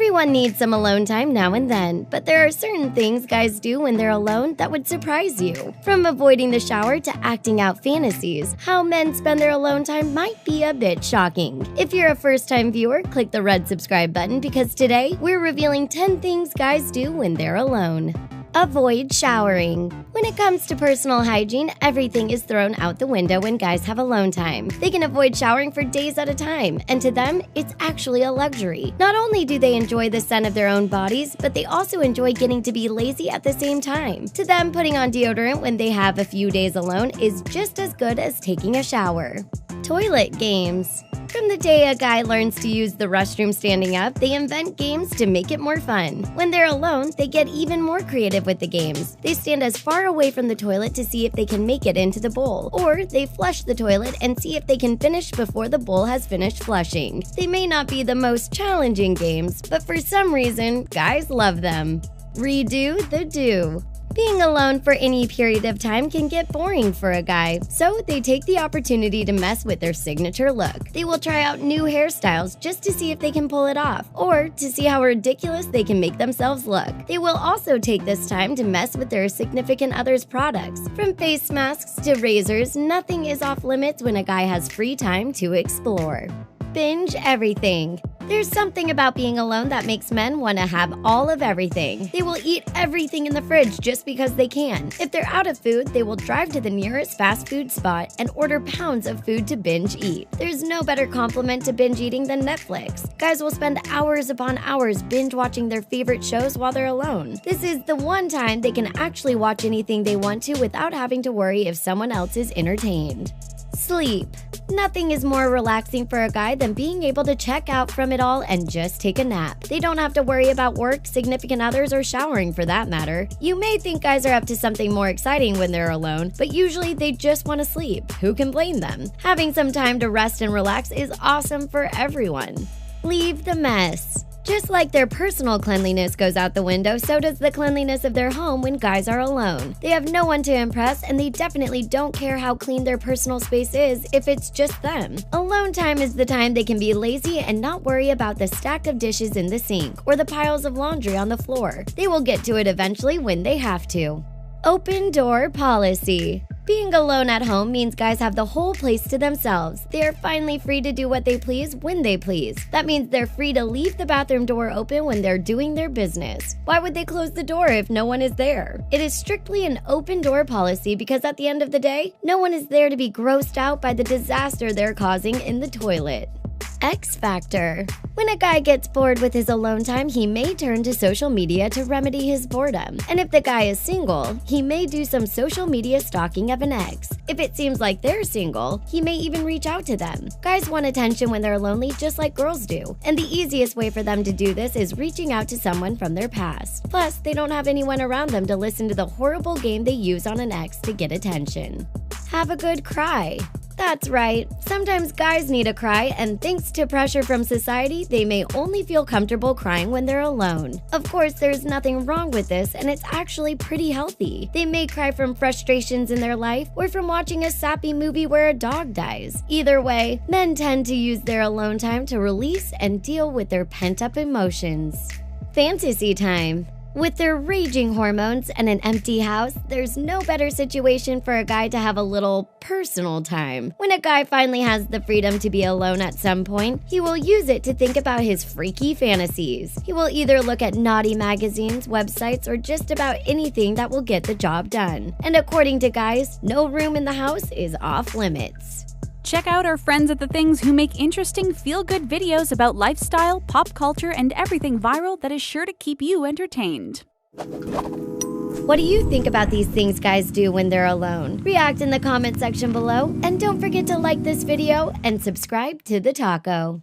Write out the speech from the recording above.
Everyone needs some alone time now and then, but there are certain things guys do when they're alone that would surprise you. From avoiding the shower to acting out fantasies, how men spend their alone time might be a bit shocking. If you're a first-time viewer, click the red subscribe button because today we're revealing 10 things guys do when they're alone. Avoid showering. When it comes to personal hygiene, everything is thrown out the window when guys have alone time. They can avoid showering for days at a time, and to them, it's actually a luxury. Not only do they enjoy the scent of their own bodies, but they also enjoy getting to be lazy at the same time. To them, putting on deodorant when they have a few days alone is just as good as taking a shower. Toilet games. From the day a guy learns to use the restroom standing up, they invent games to make it more fun. When they're alone, they get even more creative with the games. They stand as far away from the toilet to see if they can make it into the bowl, or they flush the toilet and see if they can finish before the bowl has finished flushing. They may not be the most challenging games, but for some reason, guys love them. Redo the do. Being alone for any period of time can get boring for a guy, so they take the opportunity to mess with their signature look. They will try out new hairstyles just to see if they can pull it off, or to see how ridiculous they can make themselves look. They will also take this time to mess with their significant other's products. From face masks to razors, nothing is off limits when a guy has free time to explore. Binge everything. There's something about being alone that makes men want to have all of everything. They will eat everything in the fridge just because they can. If they're out of food, they will drive to the nearest fast food spot and order pounds of food to binge eat. There's no better compliment to binge eating than Netflix. Guys will spend hours upon hours binge watching their favorite shows while they're alone. This is the one time they can actually watch anything they want to without having to worry if someone else is entertained. Sleep. Nothing is more relaxing for a guy than being able to check out from it all and just take a nap. They don't have to worry about work, significant others, or showering for that matter. You may think guys are up to something more exciting when they're alone, but usually they just want to sleep. Who can blame them? Having some time to rest and relax is awesome for everyone. Leave the mess. Just like their personal cleanliness goes out the window, so does the cleanliness of their home when guys are alone. They have no one to impress, and they definitely don't care how clean their personal space is if it's just them. Alone time is the time they can be lazy and not worry about the stack of dishes in the sink or the piles of laundry on the floor. They will get to it eventually when they have to. Open door policy. Being alone at home means guys have the whole place to themselves. They are finally free to do what they please when they please. That means they're free to leave the bathroom door open when they're doing their business. Why would they close the door if no one is there? It is strictly an open door policy because at the end of the day, no one is there to be grossed out by the disaster they're causing in the toilet. X Factor. When a guy gets bored with his alone time, he may turn to social media to remedy his boredom. And if the guy is single, he may do some social media stalking of an ex. If it seems like they're single, he may even reach out to them. Guys want attention when they're lonely just like girls do, and the easiest way for them to do this is reaching out to someone from their past. Plus, they don't have anyone around them to listen to the horrible game they use on an ex to get attention. Have a good cry. That's right. Sometimes guys need a cry, and thanks to pressure from society, they may only feel comfortable crying when they're alone. Of course, there's nothing wrong with this, and it's actually pretty healthy. They may cry from frustrations in their life or from watching a sappy movie where a dog dies. Either way, men tend to use their alone time to release and deal with their pent-up emotions. Fantasy time. With their raging hormones and an empty house, there's no better situation for a guy to have a little personal time. When a guy finally has the freedom to be alone at some point, he will use it to think about his freaky fantasies. He will either look at naughty magazines, websites, or just about anything that will get the job done. And according to guys, no room in the house is off limits. Check out our friends at The Things who make interesting feel-good videos about lifestyle, pop culture, and everything viral that is sure to keep you entertained. What do you think about these things guys do when they're alone? React in the comment section below, and don't forget to like this video and subscribe to The Taco.